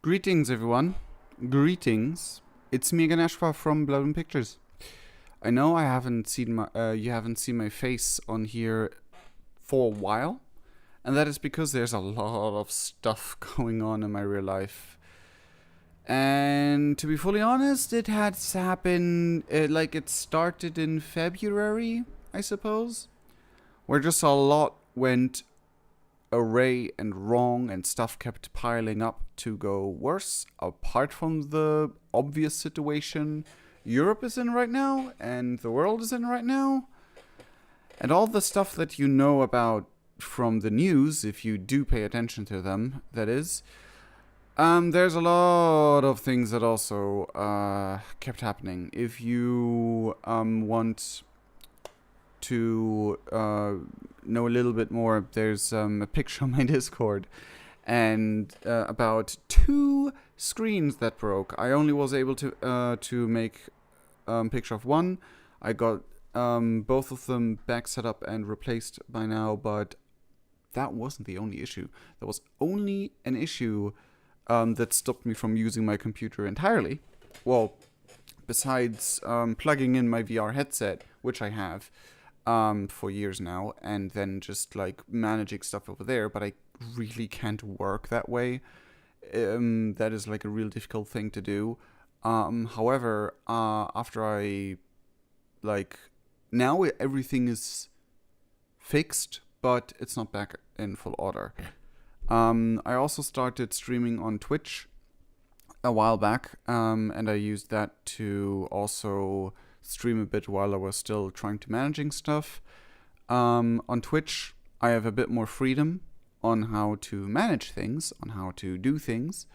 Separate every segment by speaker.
Speaker 1: Greetings, everyone. Greetings. It's me again, Ashfa from Blood and Pictures. I know I haven't seen you haven't seen my face on here for a while, and that is because there's a lot of stuff going on in my real life. And to be fully honest, it had to happen it started in February, I suppose, where just a lot went array and wrong and stuff kept piling up to go worse, apart from the obvious situation Europe is in right now and the world is in right now. And all the stuff that you know about from the news, if you do pay attention to them, that is. There's a lot of things that also kept happening. If you want to know a little bit more, there's a picture on my Discord and about 2 screens that broke. I only was able to make a picture of one. I got both of them back set up and replaced by now, but that wasn't the only issue. There was only an issue that stopped me from using my computer entirely. Well, besides plugging in my VR headset, which I have for years now, and then just like managing stuff over there, but I really can't work that way. That is like a real difficult thing to do. However, after I now everything is fixed, but it's not back in full order. I also started streaming on Twitch a while back, and I used that to also stream a bit while I was still trying to managing stuff. On Twitch, I have a bit more freedom on how to manage things, on how to do things,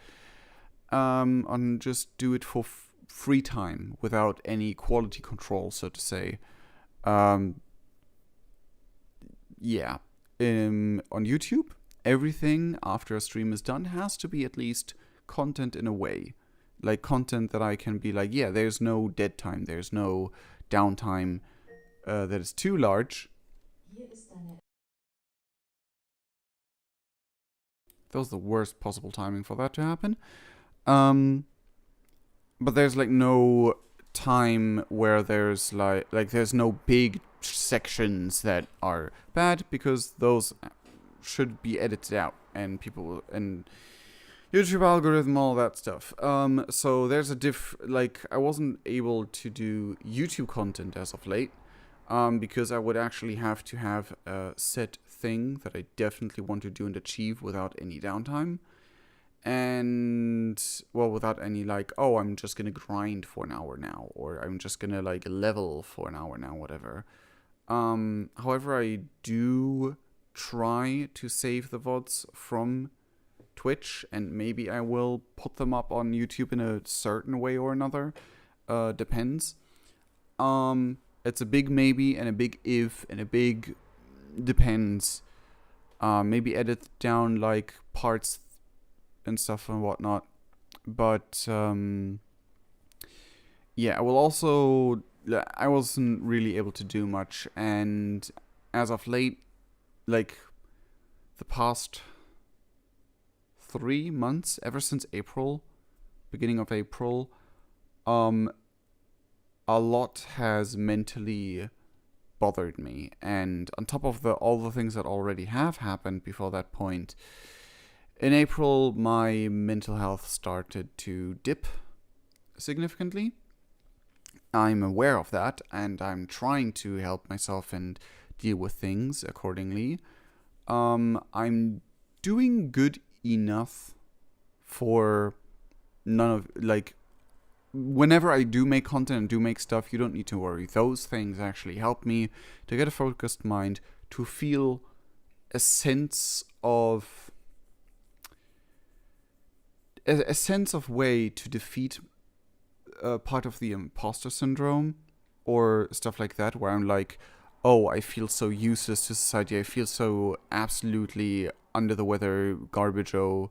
Speaker 1: on just do it for free time without any quality control, so to say. Yeah. On YouTube, everything after a stream is done has to be at least content in a way. Like content that I can be like, yeah, there's no dead time, there's no downtime that is too large. That was the worst possible timing for that to happen. But there's like no time where there's like there's no big sections that are bad, because those should be edited out and people and YouTube algorithm, all that stuff. So there's a I wasn't able to do YouTube content as of late, because I would actually have to have a set thing that I definitely want to do and achieve without any downtime. And, well, without any oh, I'm just gonna grind for an hour now, or I'm just gonna level for an hour now, whatever. However, I do try to save the VODs from Twitch, and maybe I will put them up on YouTube in a certain way or another. Depends. It's a big maybe and a big if and a big depends. Maybe edit down parts and stuff and whatnot. But yeah, I wasn't really able to do much, and as of late, the past 3 months, ever since April, beginning of April, a lot has mentally bothered me. And on top of all the things that already have happened before that point, in April, my mental health started to dip significantly. I'm aware of that, and I'm trying to help myself and deal with things accordingly. I'm doing good enough for none of whenever I do make content and do make stuff, you don't need to worry. Those things actually help me to get a focused mind, to feel a sense of way to defeat part of the imposter syndrome or stuff like that, where I'm like, oh, I feel so useless to society, I feel so absolutely under the weather, garbage-o,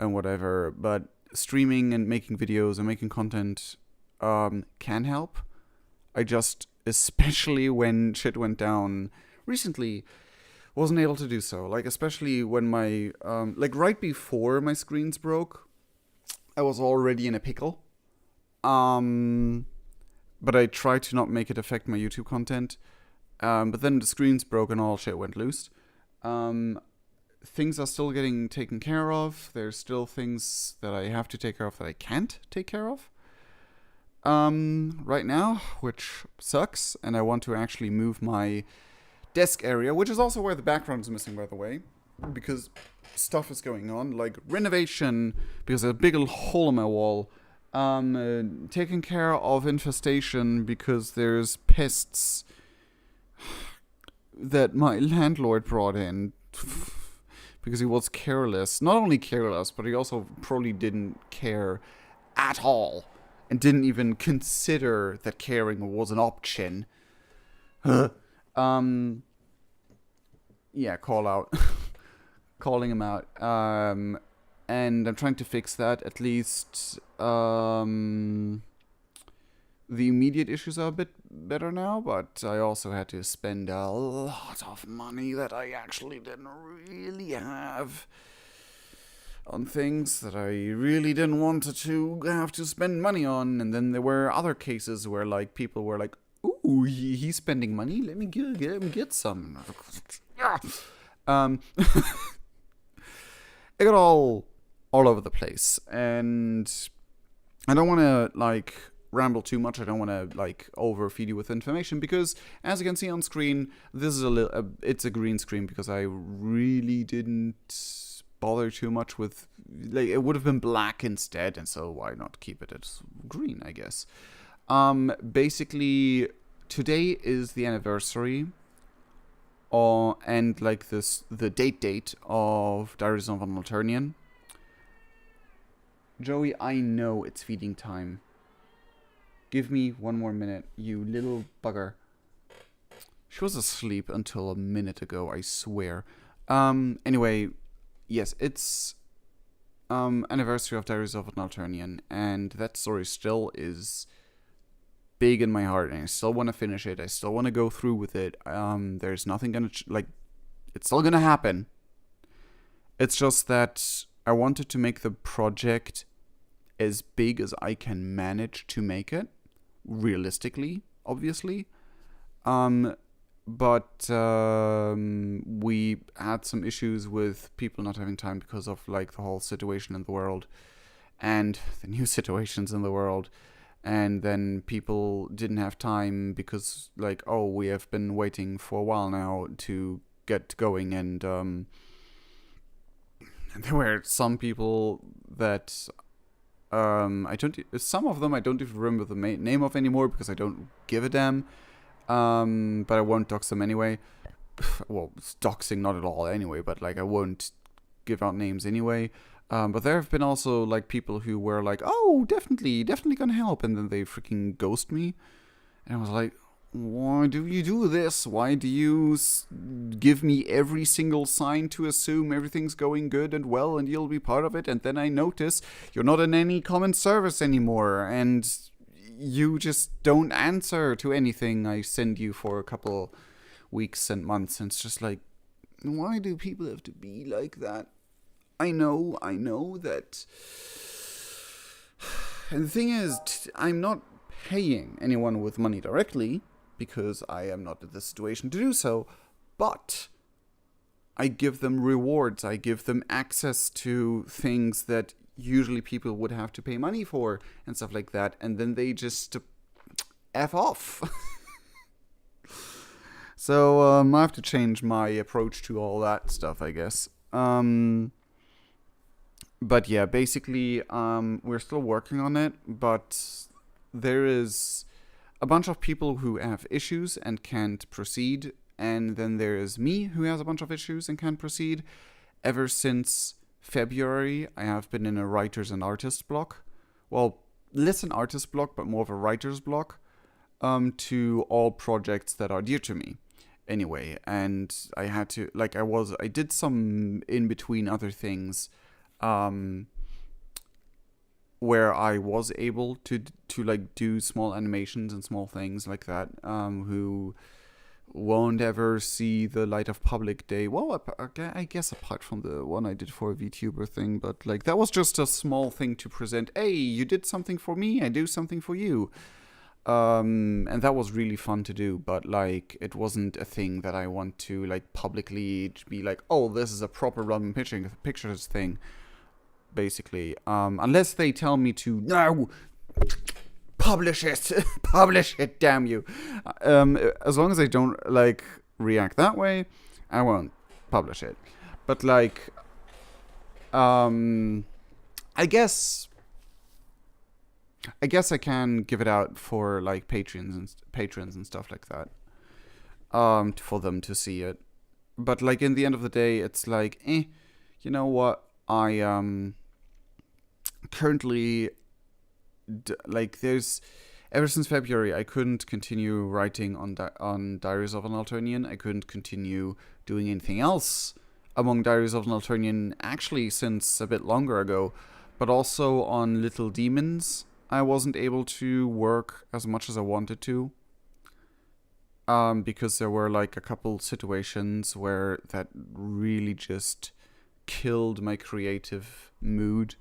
Speaker 1: and whatever. But streaming and making videos and making content can help. I just, especially when shit went down recently, wasn't able to do so. Especially when my right before my screens broke, I was already in a pickle. Um, but I tried to not make it affect my YouTube content. But then the screens broke and all shit went loose. Um, Things are still getting taken care of. There's still things that I have to take care of that I can't take care of. Right now, which sucks, and I want to actually move my desk area, which is also where the background is missing, by the way, because stuff is going on, like renovation, because there's a big old hole in my wall. Taking care of infestation because there's pests that my landlord brought in because he was careless. Not only careless, but he also probably didn't care at all and didn't even consider that caring was an option. Yeah, call out. Calling him out. And I'm trying to fix that. At least the immediate issues are a bit better now, but I also had to spend a lot of money that I actually didn't really have on things that I really didn't want to have to spend money on. And then there were other cases where like people were like, "Ooh, he's spending money. Let me get some." It got all over the place, and I don't want to like ramble too much. I don't want to like overfeed you with information because, as you can see on screen, this is it's a green screen because I really didn't bother too much with, like, it would have been black instead, and so why not keep it as green, I guess. Basically, today is the anniversary, and like the date of Diaries of an Alternian. Joey, I know it's feeding time. Give me 1 more minute, you little bugger. She was asleep until a minute ago, I swear. Anyway, yes, it's anniversary of Diaries of an Alternian, and that story still is big in my heart, and I still want to finish it. I still want to go through with it. There's nothing gonna it's still gonna happen. It's just that I wanted to make the project as big as I can manage to make it, realistically, obviously. But we had some issues with people not having time because of like the whole situation in the world and the new situations in the world. And then people didn't have time because, like, oh, we have been waiting for a while now to get going. And there were some people that some of them I don't even remember the name of anymore because I don't give a damn. But I won't dox them anyway. Well, it's doxing not at all anyway, but like I won't give out names anyway. But there have been also like people who were like, oh, definitely gonna help, and then they freaking ghost me. And I was like, why do you do this? Why do you give me every single sign to assume everything's going good and well and you'll be part of it? And then I notice you're not in any common service anymore, and you just don't answer to anything I send you for a couple weeks and months. And it's just like, why do people have to be like that? I know that. And the thing is, I'm not paying anyone with money directly because I am not in the situation to do so, but I give them rewards. I give them access to things that usually people would have to pay money for and stuff like that, and then they just F off. So I have to change my approach to all that stuff, I guess. But yeah, basically, we're still working on it, but there is a bunch of people who have issues and can't proceed, and then there is me who has a bunch of issues and can't proceed. Ever since February, I have been in a writer's and artist block. Well, less an artist block, but more of a writer's block, to all projects that are dear to me. Anyway, and I had to, like, I did some in between other things, where I was able to like do small animations and small things like that, who won't ever see the light of public day. Well, I guess apart from the one I did for a VTuber thing, but like that was just a small thing to present. Hey, you did something for me, I do something for you. And that was really fun to do, but like it wasn't a thing that I want to like publicly be like, oh, this is a proper Robin pictures thing, basically. Unless they tell me to, no, publish it, publish it, damn you. As long as I don't like react that way, I won't publish it. But like, I guess I can give it out for like patrons and stuff like that. For them to see it. But like in the end of the day, it's like, you know what? I currently like there's ever since February I couldn't continue writing on Diaries of an Alternian. I couldn't continue doing anything else among Diaries of an Alternian actually since a bit longer ago, but also on Little Demons. I wasn't able to work as much as I wanted to. Because there were like a couple situations where that really just killed my creative mood.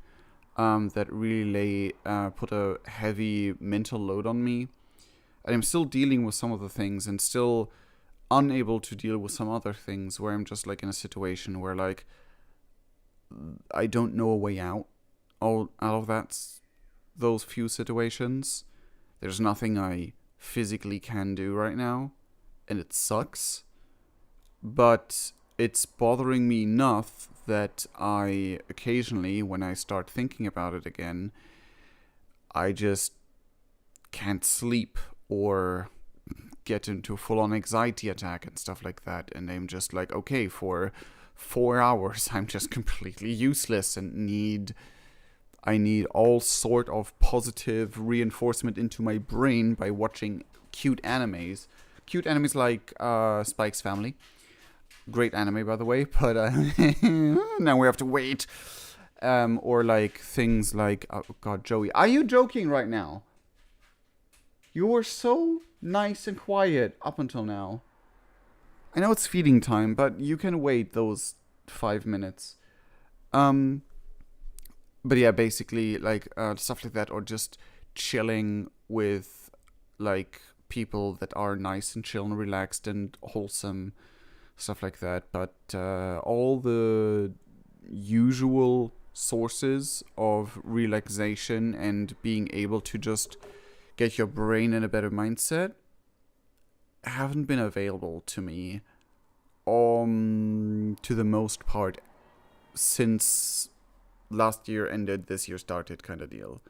Speaker 1: That really put a heavy mental load on me. And I'm still dealing with some of the things and still unable to deal with some other things where I'm just like in a situation where like I don't know a way out out of those few situations. There's nothing I physically can do right now, and it sucks. But it's bothering me enough that I occasionally, when I start thinking about it again, I just can't sleep or get into a full-on anxiety attack and stuff like that. And I'm just like, okay, for 4 hours, I'm just completely useless and I need all sort of positive reinforcement into my brain by watching cute animes. Cute animes like Spike's Family. Great anime, by the way, but now we have to wait. Or like things like, oh god, Joey, are you joking right now? You were so nice and quiet up until now. I know it's feeding time, but you can wait those 5 minutes. But yeah, basically like stuff like that, or just chilling with like people that are nice and chill and relaxed and wholesome. Stuff like that, but all the usual sources of relaxation and being able to just get your brain in a better mindset haven't been available to me to the most part since last year ended, this year started kind of deal.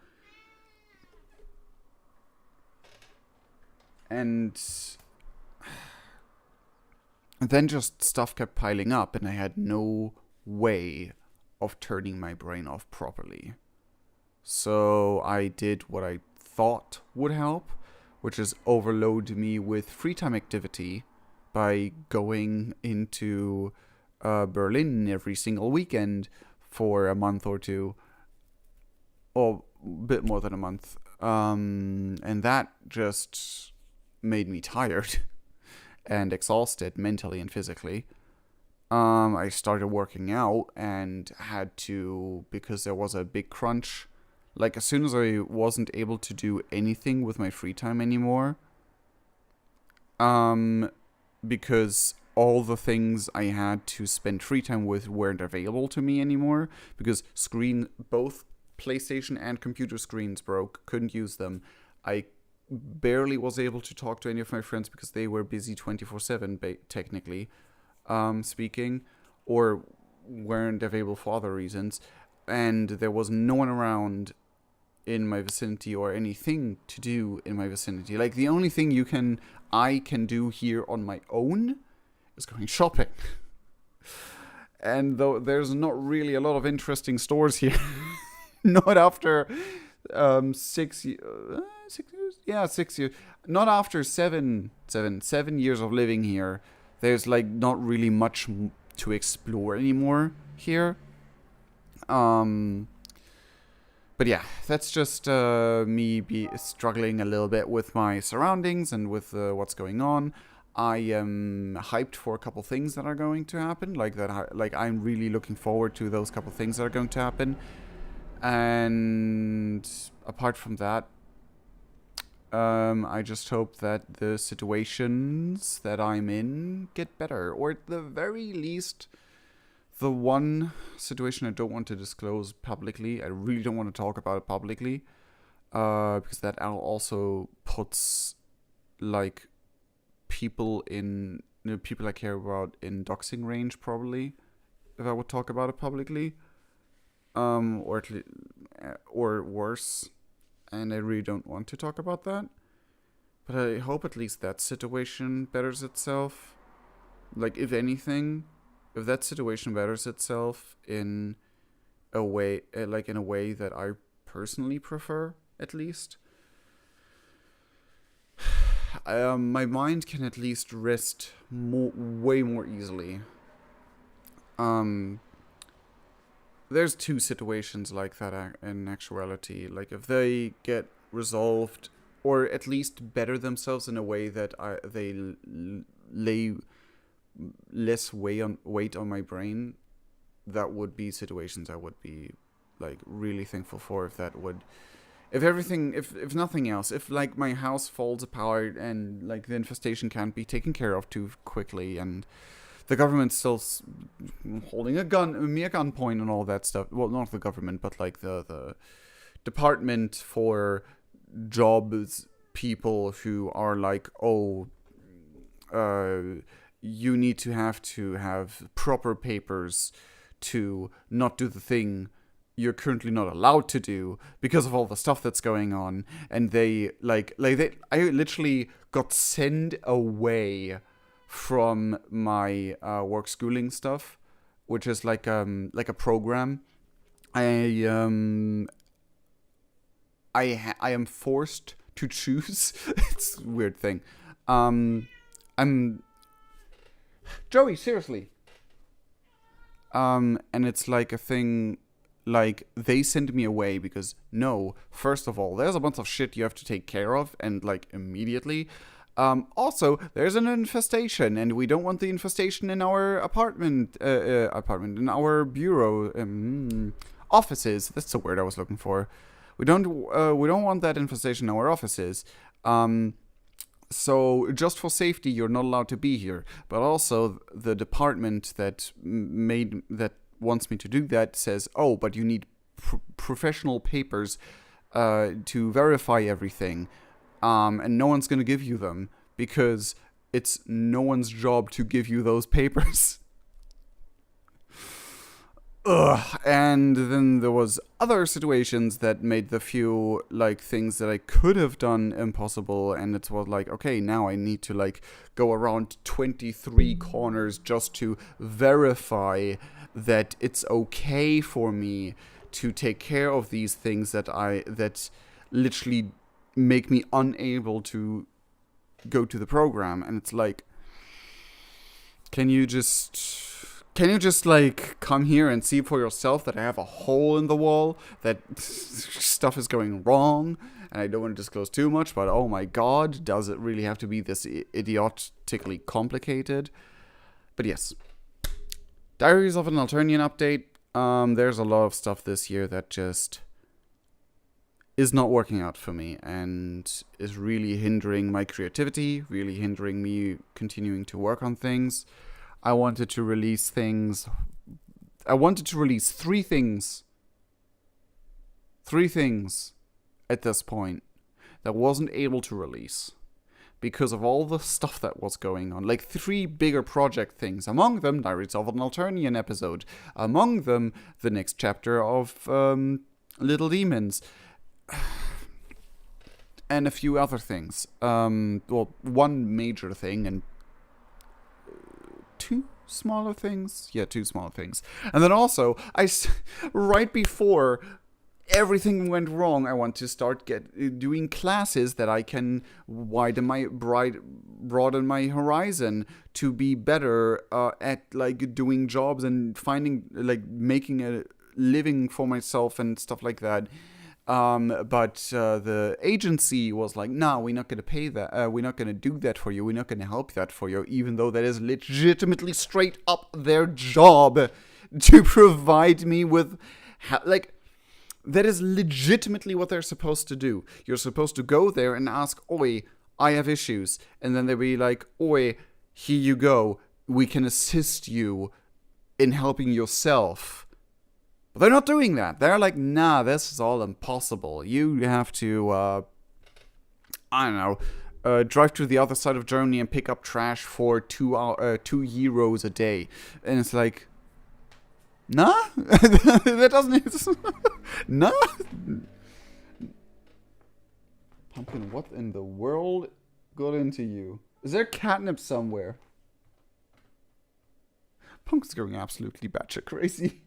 Speaker 1: And then just stuff kept piling up, and I had no way of turning my brain off properly. So I did what I thought would help, which is overload me with free time activity by going into Berlin every single weekend for a month or two, or a bit more than a month. And that just made me tired. And exhausted mentally and physically. I started working out and had to, because there was a big crunch. Like, as soon as I wasn't able to do anything with my free time anymore, because all the things I had to spend free time with weren't available to me anymore, because both PlayStation and computer screens broke, couldn't use them. I barely was able to talk to any of my friends because they were busy 24/7 technically speaking, or weren't available for other reasons, and there was no one around in my vicinity or anything to do in my vicinity. Like, the only thing I can do here on my own is going shopping. And though there's not really a lot of interesting stores here, not after 6 years. 6 years? Yeah, 6 years. Not after seven years of living here. There's like not really much to explore anymore here. But yeah, that's just me struggling a little bit with my surroundings and with what's going on. I am hyped for a couple things that are going to happen. Like I'm really looking forward to those couple things that are going to happen. And apart from that, I just hope that the situations that I'm in get better, or at the very least, the one situation I don't want to disclose publicly. I really don't want to talk about it publicly, because that also puts like people I care about in doxing range, probably, if I would talk about it publicly, or worse. And I really don't want to talk about that. But I hope at least that situation betters itself. Like, if anything, if that situation betters itself in a way, in a way that I personally prefer, at least, my mind can at least rest way more easily. There's two situations like that in actuality. Like, if they get resolved, or at least better themselves in a way that they lay less weight on my brain, that would be situations I would be like really thankful for. If nothing else, if like my house falls apart and like the infestation can't be taken care of too quickly, and the government's still holding me at gunpoint and all that stuff. Well, not the government, but like the department for jobs people who are like, you need to have proper papers to not do the thing you're currently not allowed to do because of all the stuff that's going on. And I literally got sent away from my work schooling stuff, which is like a program. I am forced to choose. It's a weird thing. I'm Joey, seriously. And it's like a thing. Like, they send me away because, no, first of all, there's a bunch of shit you have to take care of, and like immediately. Also, there's an infestation, and we don't want the infestation in our in our bureau, offices. That's the word I was looking for. We don't want that infestation in our offices. So just for safety, you're not allowed to be here. But also, the department that wants me to do that says, but you need professional papers to verify everything. And no one's going to give you them because it's no one's job to give you those papers. Ugh. And then there was other situations that made the few like things that I could have done impossible, and it was like, okay, now I need to like go around 23 corners just to verify that it's okay for me to take care of these things that literally make me unable to go to the program. And it's like, can you just like come here and see for yourself that I have a hole in the wall, that stuff is going wrong? And I don't want to disclose too much, but oh my god, does it really have to be this idiotically complicated? But yes, Diaries of an Alternian update. There's a lot of stuff this year that just is not working out for me and is really hindering my creativity, really hindering me continuing to work on things. I wanted to release things. I wanted to release three things at this point that wasn't able to release because of all the stuff that was going on. Like 3 bigger project things. Among them, Diaries of an Alternian episode. Among them, the next chapter of Little Demons. And a few other things. One major thing and 2 smaller things. Yeah, 2 smaller things. And then also, right before everything went wrong, I want to start doing classes that I can broaden my horizon to be better at like doing jobs and finding like making a living for myself and stuff like that. But the agency was like, "No, we're not gonna pay that. We're not gonna do that for you. We're not gonna help that for you, even though that is legitimately straight up their job to provide me with, like." That is legitimately what they're supposed to do. You're supposed to go there and ask, "Oi, I have issues." And then they'll be like, "Oi, here you go. We can assist you in helping yourself." But they're not doing that. They're like, "Nah, this is all impossible. You have to, I don't know, drive to the other side of Germany and pick up trash for 2 euros a day." And it's like, nah? That doesn't... Nah? Pumpkin, what in the world got into you? Is there catnip somewhere? Pumpkin's going absolutely batshit crazy.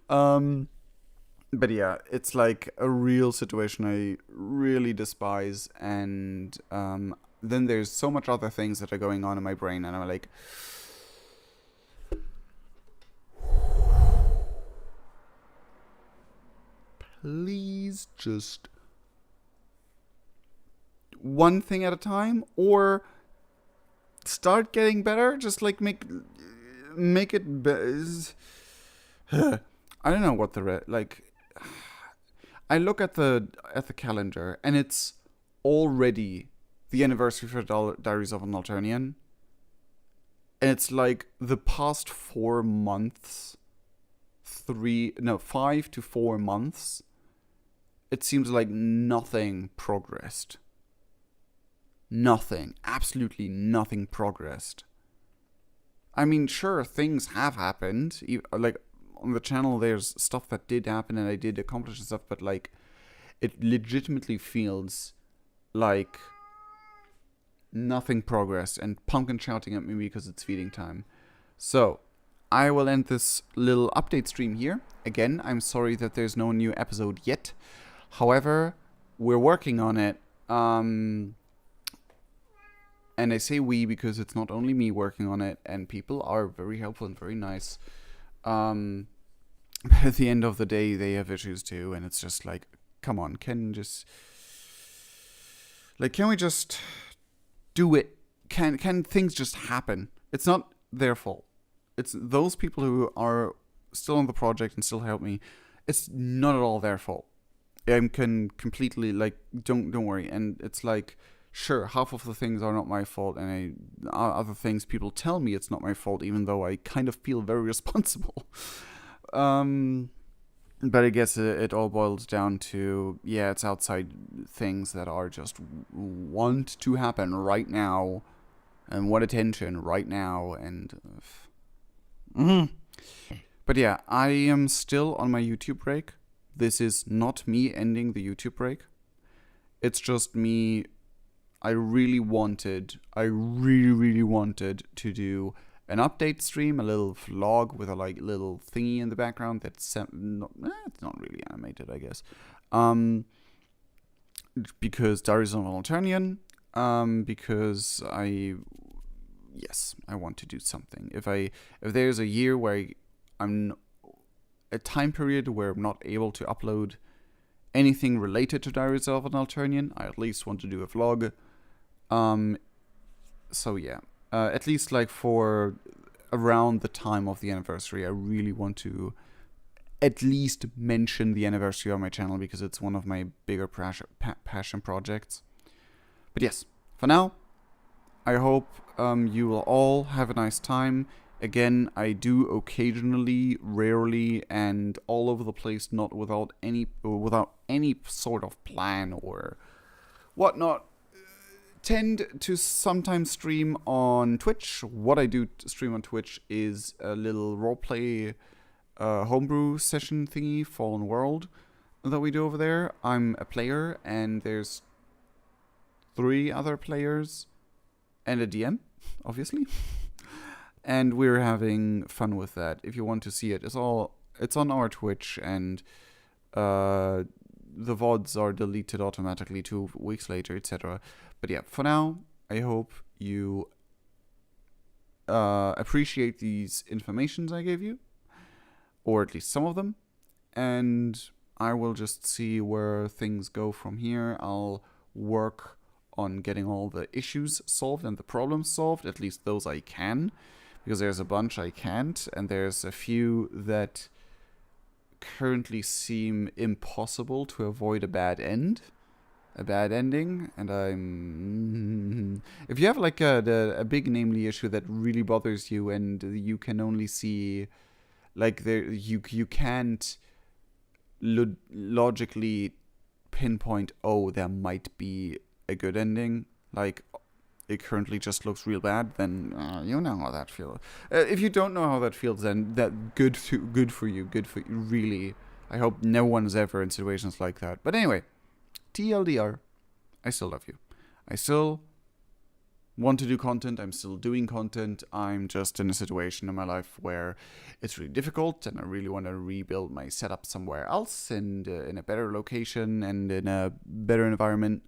Speaker 1: But yeah, it's like a real situation I really despise, and then there's so much other things that are going on in my brain, and I'm like, please just one thing at a time, or start getting better. Just like make it I don't know what the like. I look at the calendar, and it's already the anniversary for Diaries of an Alternian, and it's like the past 4 months, 5 to 4 months. It seems like nothing progressed. Nothing. Absolutely nothing progressed. I mean, sure, things have happened. Like, on the channel, there's stuff that did happen and I did accomplish stuff, but, like, it legitimately feels like nothing progressed, and Pumpkin shouting at me because it's feeding time. So, I will end this little update stream here. Again, I'm sorry that there's no new episode yet. However, we're working on it. And I say we because it's not only me working on it, and people are very helpful and very nice. But at the end of the day, they have issues too, and it's just like, come on, can we just do it? Can things just happen? It's not their fault. It's those people who are still on the project and still help me. It's not at all their fault. I can completely, like, don't worry. And it's like, sure, half of the things are not my fault, and other things people tell me it's not my fault, even though I kind of feel very responsible. But I guess it all boils down to, yeah, it's outside things that are just want to happen right now, and want attention right now, and... But yeah, I am still on my YouTube break. This is not me ending the YouTube break. It's just me. I really wanted to do an update stream, a little vlog with a little thingy in the background that's it's not really animated, I guess. Because Diaries of an Alternian. Because I want to do something. If there's a year where I'm a time period where I'm not able to upload anything related to Diaries of an Alternian, I at least want to do a vlog. So yeah, at least like for around the time of the anniversary, I really want to at least mention the anniversary on my channel, because it's one of my bigger passion projects. But yes, for now, I hope you will all have a nice time. Again, I do occasionally, rarely, and all over the place, not without any sort of plan or whatnot, tend to sometimes stream on Twitch. What I do stream on Twitch is a little roleplay homebrew session thingy, Fallen World, that we do over there. I'm a player, and there's 3 other players and a DM, obviously. And we're having fun with that. If you want to see it, it's on our Twitch, and the VODs are deleted automatically 2 weeks later, etc. But yeah, for now, I hope you appreciate these informations I gave you, or at least some of them. And I will just see where things go from here. I'll work on getting all the issues solved and the problems solved, at least those I can, because there's a bunch I can't, and there's a few that currently seem impossible to avoid a bad ending, and if you have like a big namely issue that really bothers you, and you can only see like you can't logically pinpoint, oh, there might be a good ending, like it currently just looks real bad, then you know how that feels. If you don't know how that feels, then that good for you, really. I hope no one's ever in situations like that. But anyway, TLDR, I still love you. I still want to do content. I'm still doing content. I'm just in a situation in my life where it's really difficult, and I really want to rebuild my setup somewhere else, and in a better location and in a better environment.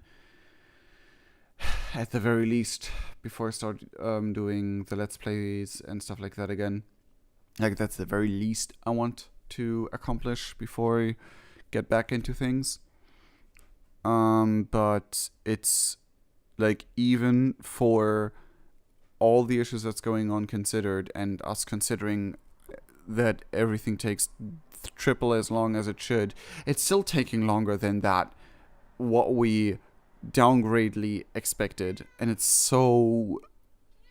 Speaker 1: At the very least, before I start doing the Let's Plays and stuff like that again. Like, that's the very least I want to accomplish before I get back into things. But it's like, even for all the issues that's going on considered, and us considering that everything takes triple as long as it should, it's still taking longer than that what we downgradely expected. And it's so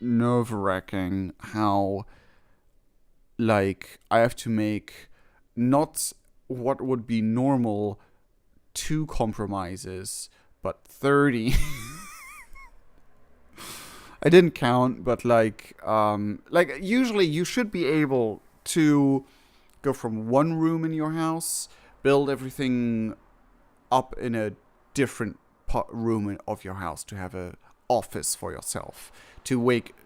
Speaker 1: nerve-wracking how, like, I have to make not what would be normal 2 compromises, but 30. I didn't count, but like usually you should be able to go from one room in your house, build everything up in a different room of your house, to have a office for yourself, to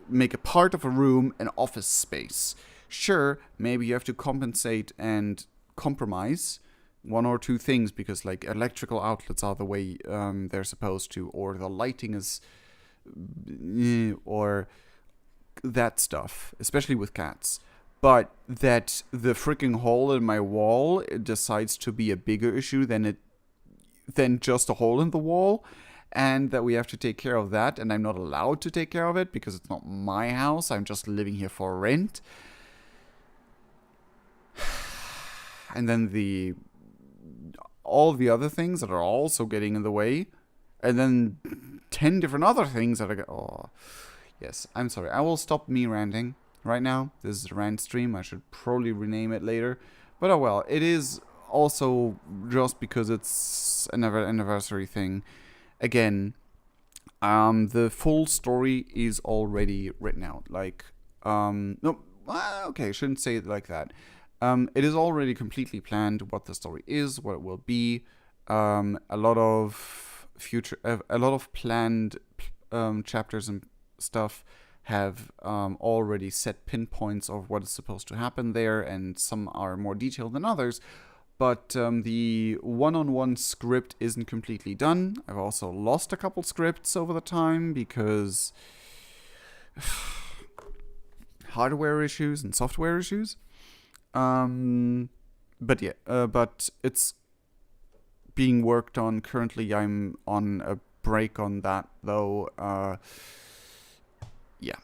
Speaker 1: make a part of a room an office space. Sure, maybe you have to compensate and compromise 1 or 2 things, because like electrical outlets are the way they're supposed to, or the lighting is, or that stuff, especially with cats. But that the freaking hole in my wall decides to be a bigger issue than just a hole in the wall, and that we have to take care of that, and I'm not allowed to take care of it because it's not my house. I'm just living here for rent. And then all the other things that are also getting in the way, and then 10 different other things that are... Oh, yes, I'm sorry. I will stop me ranting right now. This is a rant stream. I should probably rename it later. But oh well, it is also just because it's an anniversary thing. Again, the full story is already written out. Like, no, okay, I shouldn't say it like that. It is already completely planned what the story is, what it will be. A lot of planned chapters and stuff have already set pinpoints of what is supposed to happen there, and some are more detailed than others. But the one-on-one script isn't completely done. I've also lost a couple scripts over the time because hardware issues and software issues. But yeah, but it's being worked on currently. I'm on a break on that, though. Yeah,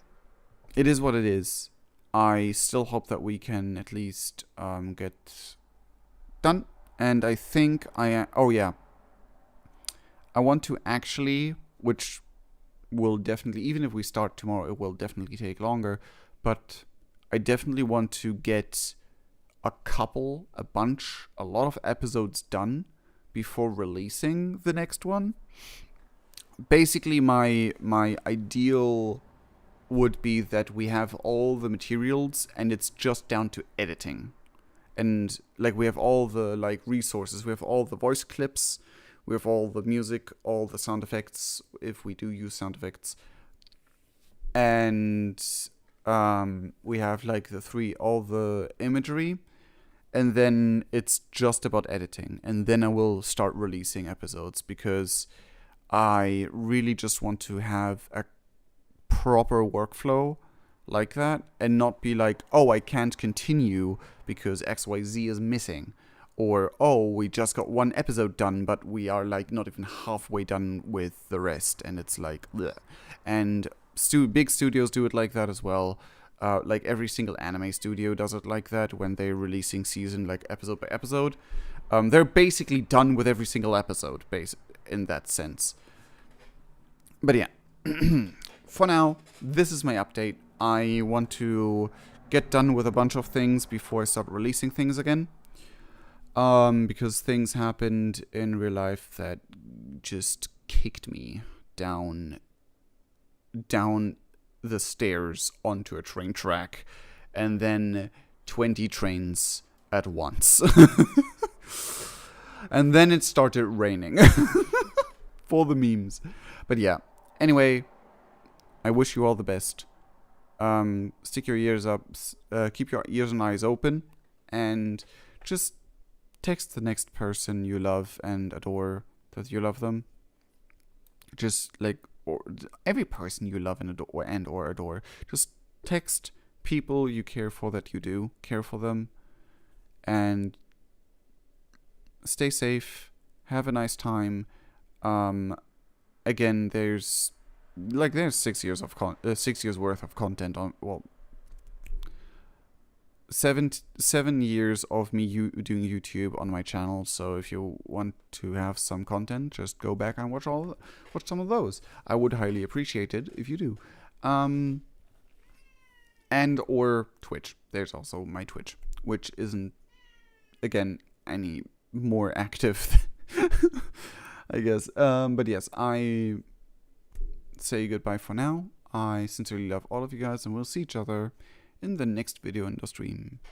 Speaker 1: it is what it is. I still hope that we can at least get done. And I think oh yeah, I want to actually, which will definitely, even if we start tomorrow, it will definitely take longer, but I definitely want to get a lot of episodes done before releasing the next one. Basically, my ideal would be that we have all the materials and it's just down to editing. And like, we have all the like resources, we have all the voice clips, we have all the music, all the sound effects, if we do use sound effects. And we have like all the imagery. And then it's just about editing. And then I will start releasing episodes, because I really just want to have a proper workflow like that, and not be like, oh, I can't continue because XYZ is missing. Or, oh, we just got one episode done, but we are like not even halfway done with the rest, and it's like, bleh. And big studios do it like that as well. Like every single anime studio does it like that when they're releasing season like episode by episode. They're basically done with every single episode, in that sense. But yeah, for now, this is my update. I want to get done with a bunch of things before I start releasing things again. Because things happened in real life that just kicked me down the stairs onto a train track, and then 20 trains at once. And then it started raining. For the memes. But yeah, anyway, I wish you all the best. Stick your ears up, keep your ears and eyes open, and just text the next person you love and adore that you love them. Just like, or every person you love and adore. Just text people you care for that you do care for them, and stay safe. Have a nice time. Again, there's 6 years of 6 years worth of content on, well, 7 years of me doing YouTube on my channel. So if you want to have some content, just go back and watch some of those. I would highly appreciate it if you do. And or Twitch. There's also my Twitch, which isn't, again, any more active, I guess. But yes, I say goodbye for now. I sincerely love all of you guys, and we'll see each other in the next video in the stream.